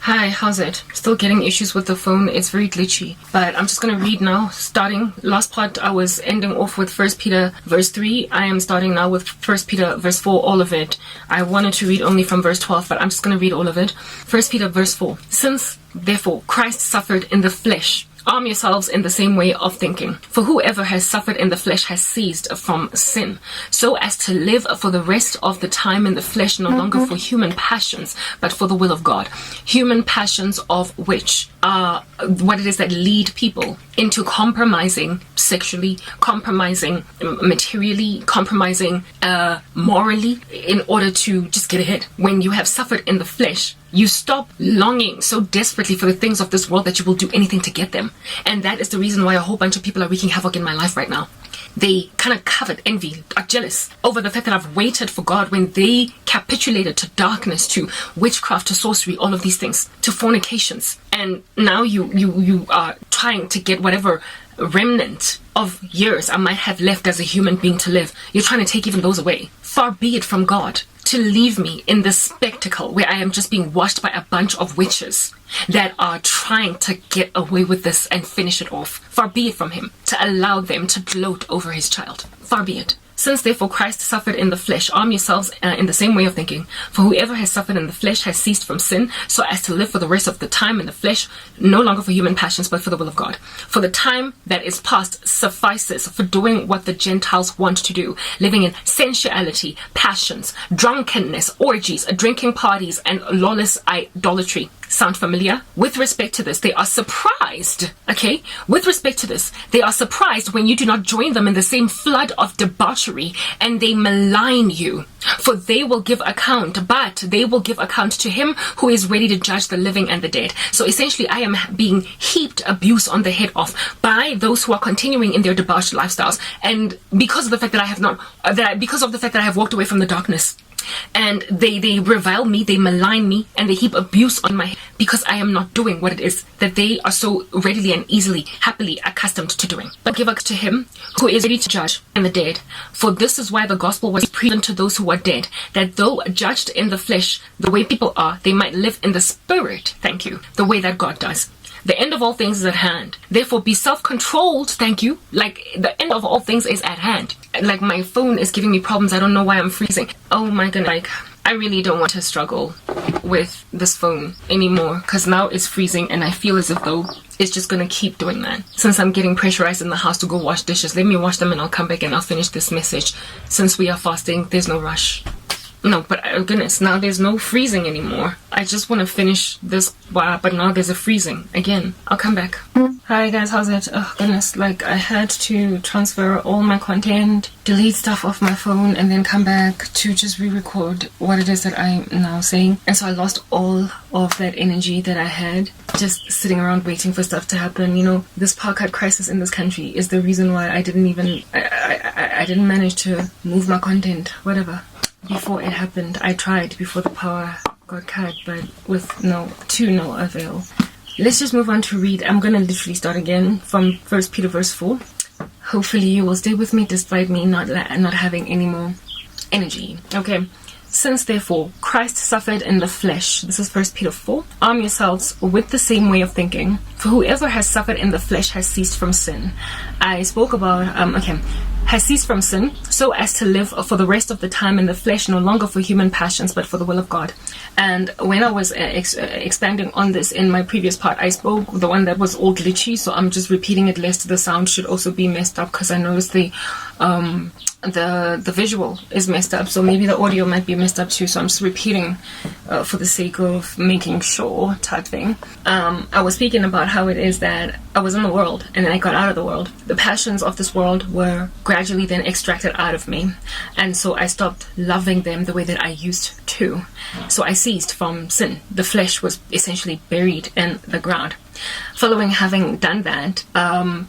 Hi, how's it? Still getting issues with the phone. It's very glitchy. But I'm just going to read now, starting. Last part, I was ending off with 1 Peter verse 3. I am starting now with 1 Peter verse 4, all of it. I wanted to read only from verse 12, but I'm just going to read all of it. 1 Peter verse 4. Since, therefore, Christ suffered in the flesh, arm yourselves in the same way of thinking. For whoever has suffered in the flesh has ceased from sin, so as to live for the rest of the time in the flesh, no longer for human passions, but for the will of God. Human passions, of which are what it is that lead people into compromising sexually, compromising materially, compromising morally, in order to just get ahead. When you have suffered in the flesh, you stop longing so desperately for the things of this world that you will do anything to get them. And that is the reason why a whole bunch of people are wreaking havoc in my life right now. They kind of covet, envy, are jealous over the fact that I've waited for God when they capitulated to darkness, to witchcraft, to sorcery, all of these things, to fornications. And now you are trying to get whatever remnant of years I might have left as a human being to live. You're trying to take even those away. Far be it from God to leave me in this spectacle where I am just being watched by a bunch of witches that are trying to get away with this and finish it off. Far be it from him to allow them to gloat over his child. Far be it. Since therefore Christ suffered in the flesh, arm yourselves in the same way of thinking. For whoever has suffered in the flesh has ceased from sin, so as to live for the rest of the time in the flesh, no longer for human passions, but for the will of God. For the time that is past suffices for doing what the Gentiles want to do, living in sensuality, passions, drunkenness, orgies, drinking parties, and lawless idolatry. Sound familiar? With respect to this, they are surprised, okay? With respect to this, they are surprised when you do not join them in the same flood of debauchery, and they malign you. For they will give account, but they will give account to him who is ready to judge the living and the dead. So essentially, I am being heaped abuse on the head of by those who are continuing in their debauched lifestyles, and because of the fact that I have not, because of the fact that I have walked away from the darkness. And they revile me, they malign me, and they heap abuse on my head because I am not doing what it is that they are so readily and easily, happily accustomed to doing. But give up to him who is ready to judge and the dead. For this is why the gospel was preached to those who are dead, that though judged in the flesh, the way people are, they might live in the spirit, thank you, the way that God does. The end of all things is at hand. Therefore, be self-controlled. Thank you. Like, the end of all things is at hand. Like, my phone is giving me problems. I don't know why I'm freezing. Oh my goodness. Like, I really don't want to struggle with this phone anymore, because now it's freezing and I feel as if though it's just going to keep doing that. Since I'm getting pressurized in the house to go wash dishes, let me wash them and I'll come back and I'll finish this message. Since we are fasting, there's no rush. No, but oh goodness, now there's no freezing anymore. I just want to finish this, but now there's a freezing again. I'll come back. Hi guys, how's it? Oh goodness, like I had to transfer all my content, delete stuff off my phone, and then come back to just re-record what it is that I'm now saying. And so I lost all of that energy that I had just sitting around waiting for stuff to happen. You know, this power cut crisis in this country is the reason why I didn't manage to move my content, whatever. Before it happened, I tried before the power got cut, but to no avail. Let's just move on to read. I'm gonna literally start again from 1 Peter verse 4. Hopefully you will stay with me despite me not having any more energy. Okay. Since therefore Christ suffered in the flesh, this is 1 Peter 4, arm yourselves with the same way of thinking. For whoever has suffered in the flesh has ceased from sin. I spoke about, has ceased from sin, so as to live for the rest of the time in the flesh, no longer for human passions, but for the will of God. And when I was expanding on this in my previous part, I spoke the one that was all glitchy, so I'm just repeating it lest the sound should also be messed up, because I noticed the visual is messed up, so maybe the audio might be messed up too, so I'm just repeating for the sake of making sure type thing. I was speaking about how it is that I was in the world and then I got out of the world. The passions of this world were gradually then extracted out of me, and so I stopped loving them the way that I used to. So I ceased from sin. The flesh was essentially buried in the ground. Following having done that,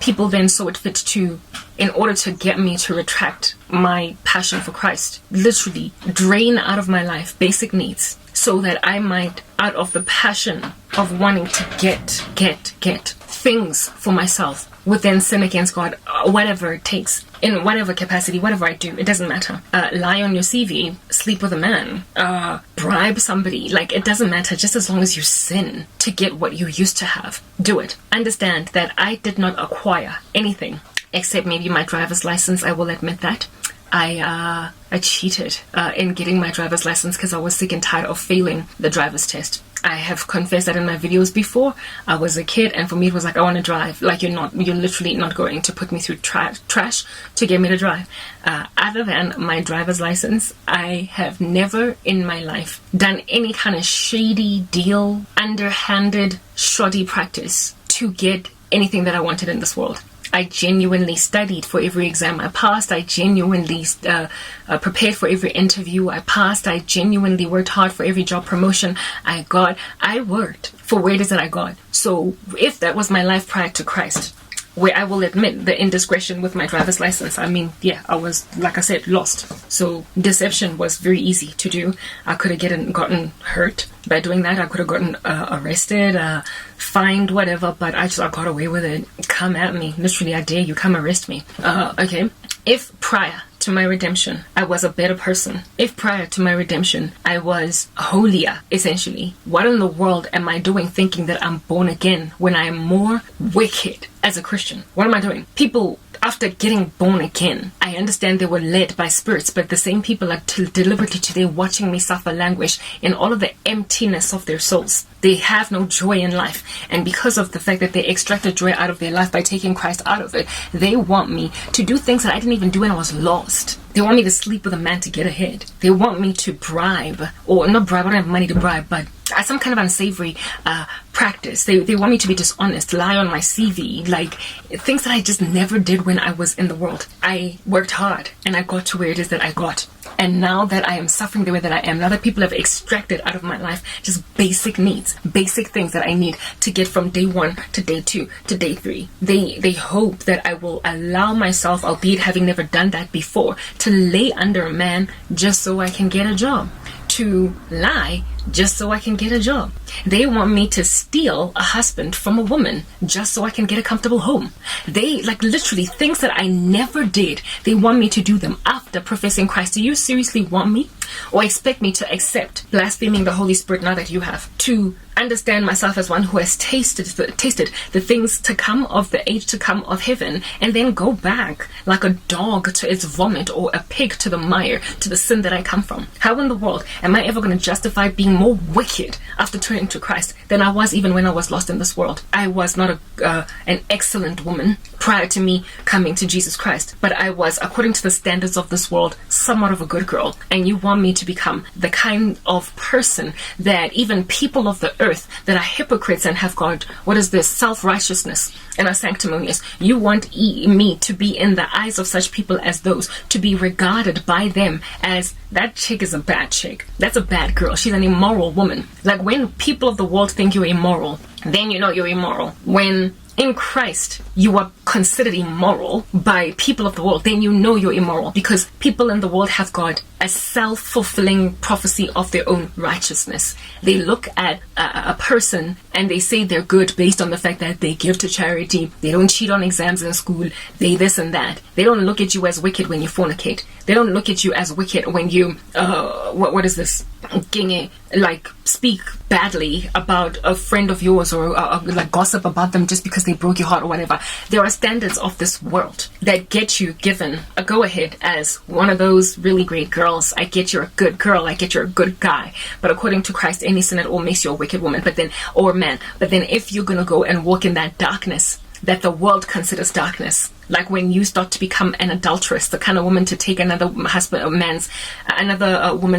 people then saw it fit to, in order to get me to retract my passion for Christ, literally drain out of my life basic needs, so that I might, out of the passion of wanting to get, things for myself, would then sin against God, whatever it takes, in whatever capacity, whatever I do, it doesn't matter. Lie on your CV, sleep with a man, bribe somebody, like it doesn't matter, just as long as you sin to get what you used to have, do it. Understand that I did not acquire anything except maybe my driver's license. I will admit that. I cheated in getting my driver's license because I was sick and tired of failing the driver's test. I have confessed that in my videos before. I was a kid, and for me it was like, I want to drive. Like, you're literally not going to put me through trash to get me to drive. Other than my driver's license, I have never in my life done any kind of shady deal, underhanded, shoddy practice to get anything that I wanted in this world. I genuinely studied for every exam I passed. I genuinely prepared for every interview I passed. I genuinely worked hard for every job promotion I got. I worked for where it is that I got. So if that was my life prior to Christ, where I will admit the indiscretion with my driver's license, I mean, yeah, I was, like I said, lost. So deception was very easy to do. I could have gotten hurt by doing that. I could have gotten arrested, fined, whatever, but I got away with it. Come at me. Literally, I dare you. Come arrest me. Okay. If prior to my redemption, I was a better person, if prior to my redemption, I was holier, essentially, what in the world am I doing thinking that I'm born again when I am more wicked as a Christian? What am I doing? People, after getting born again, I understand they were led by spirits, but the same people are deliberately today watching me suffer languish in all of the emptiness of their souls. They have no joy in life, and because of the fact that they extracted joy out of their life by taking Christ out of it, they want me to do things that I didn't even do when I was lost. They want me to sleep with a man to get ahead. They want me to bribe, or not bribe, I don't have money to bribe, but some kind of unsavory practice. They want me to be dishonest, lie on my CV, like things that I just never did when I was in the world. I worked hard and I got to where it is that I got. And now that I am suffering the way that I am, now that people have extracted out of my life just basic needs, basic things that I need to get from day 1 to day 2 to day 3, they hope that I will allow myself, albeit having never done that before, to lay under a man just so I can get a job, to lie just so I can get a job. They want me to steal a husband from a woman just so I can get a comfortable home. They, like, literally things that I never did, they want me to do them after professing Christ. Do you seriously want me or expect me to accept blaspheming the Holy Spirit now that you have? To understand myself as one who has tasted the things to come of the age to come of heaven, and then go back like a dog to its vomit, or a pig to the mire, to the sin that I come from? How in the world am I ever going to justify being more wicked after turning to Christ than I was even when I was lost in this world? I was not an excellent woman prior to me coming to Jesus Christ, but I was, according to the standards of this world, somewhat of a good girl. And you want me to become the kind of person that even people of the earth that are hypocrites and have got, what is this, self-righteousness and are sanctimonious. You want me to be in the eyes of such people as those, to be regarded by them as, that chick is a bad chick, that's a bad girl, she's an immoral woman. Like, when people of the world think you're immoral, then you know you're immoral. When in Christ you are considered immoral by people of the world, then you know you're immoral, because people in the world have got a self-fulfilling prophecy of their own righteousness. They look at a person and they say they're good based on the fact that they give to charity, they don't cheat on exams in school, they this and that. They don't look at you as wicked when you fornicate. They don't look at you as wicked when you what is this, like speak badly about a friend of yours, or like gossip about them just because they broke your heart or whatever. There are standards of this world that get you given a go-ahead as one of those really great girls. I get you're a good girl, I get you're a good guy, but according to Christ, any sin at all makes you a wicked woman, or man. But then if you're gonna go and walk in that darkness that the world considers darkness, like when you start to become an adulteress, the kind of woman to take another woman's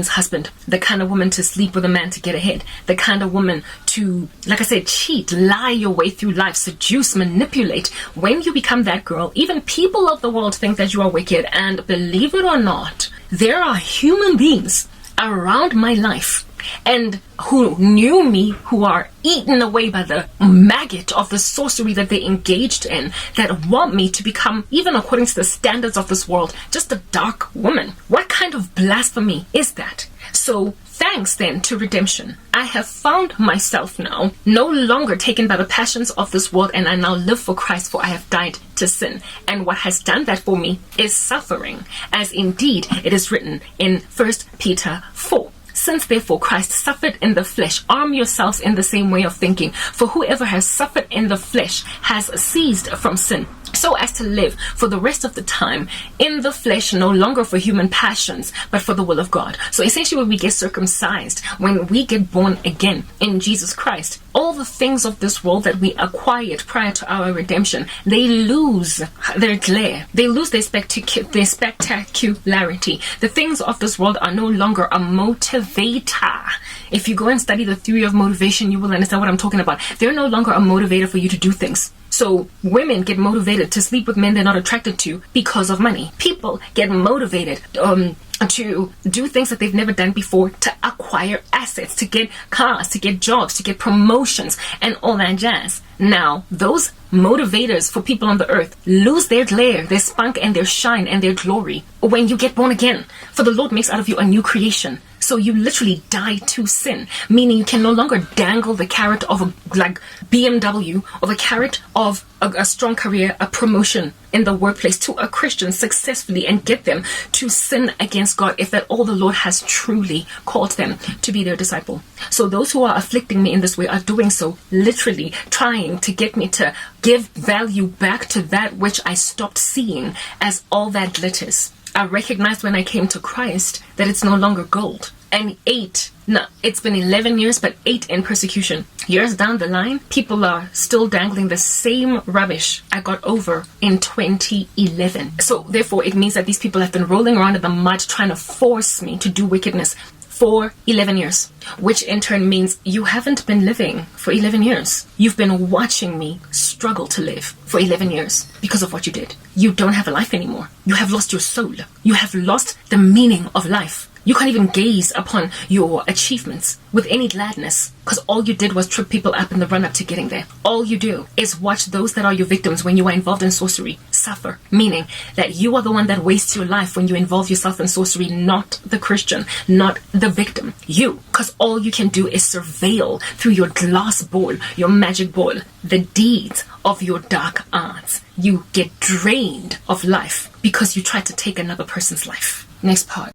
husband, the kind of woman to sleep with a man to get ahead, the kind of woman to, like I said, cheat, lie your way through life, seduce, manipulate. When you become that girl, even people of the world think that you are wicked. And believe it or not, there are human beings around my life and who knew me, who are eaten away by the maggot of the sorcery that they engaged in, that want me to become, even according to the standards of this world, just a dark woman. What kind of blasphemy is that? So Thanks then to redemption, I have found myself now no longer taken by the passions of this world, and I now live for Christ, for I have died to sin. And what has done that for me is suffering, as indeed it is written in 1 Peter 4. Since therefore Christ suffered in the flesh, arm yourselves in the same way of thinking. For whoever has suffered in the flesh has ceased from sin, so as to live for the rest of the time in the flesh, no longer for human passions, but for the will of God. So essentially when we get circumcised, when we get born again in Jesus Christ, all the things of this world that we acquired prior to our redemption, they lose their glare. They lose their spectacularity. The things of this world are no longer a motivator. If you go and study the theory of motivation, you will understand what I'm talking about. They're no longer a motivator for you to do things. So women get motivated to sleep with men they're not attracted to because of money. People get motivated to do things that they've never done before, to acquire assets, to get cars, to get jobs, to get promotions, and all that jazz. Now, those motivators for people on the earth lose their glare, their spunk, and their shine, and their glory when you get born again. For the Lord makes out of you a new creation. So you literally die to sin, meaning you can no longer dangle the carrot of a BMW or the carrot of a strong career, a promotion in the workplace to a Christian successfully and get them to sin against God, if that all the Lord has truly called them to be their disciple. So those who are afflicting me in this way are doing so literally trying to get me to give value back to that which I stopped seeing as all that glitters. I recognized when I came to Christ that it's no longer gold. And it's been 11 years, but 8 in persecution. Years down the line, people are still dangling the same rubbish I got over in 2011. So therefore, it means that these people have been rolling around in the mud trying to force me to do wickedness for 11 years, which in turn means you haven't been living for 11 years. You've been watching me struggle to live for 11 years because of what you did. You don't have a life anymore. You have lost your soul. You have lost the meaning of life. You can't even gaze upon your achievements with any gladness because all you did was trip people up in the run-up to getting there. All you do is watch those that are your victims when you are involved in sorcery suffer, meaning that you are the one that wastes your life when you involve yourself in sorcery, not the Christian, not the victim. You, because all you can do is surveil through your glass ball, your magic ball, the deeds of your dark arts. You get drained of life because you tried to take another person's life. Next part.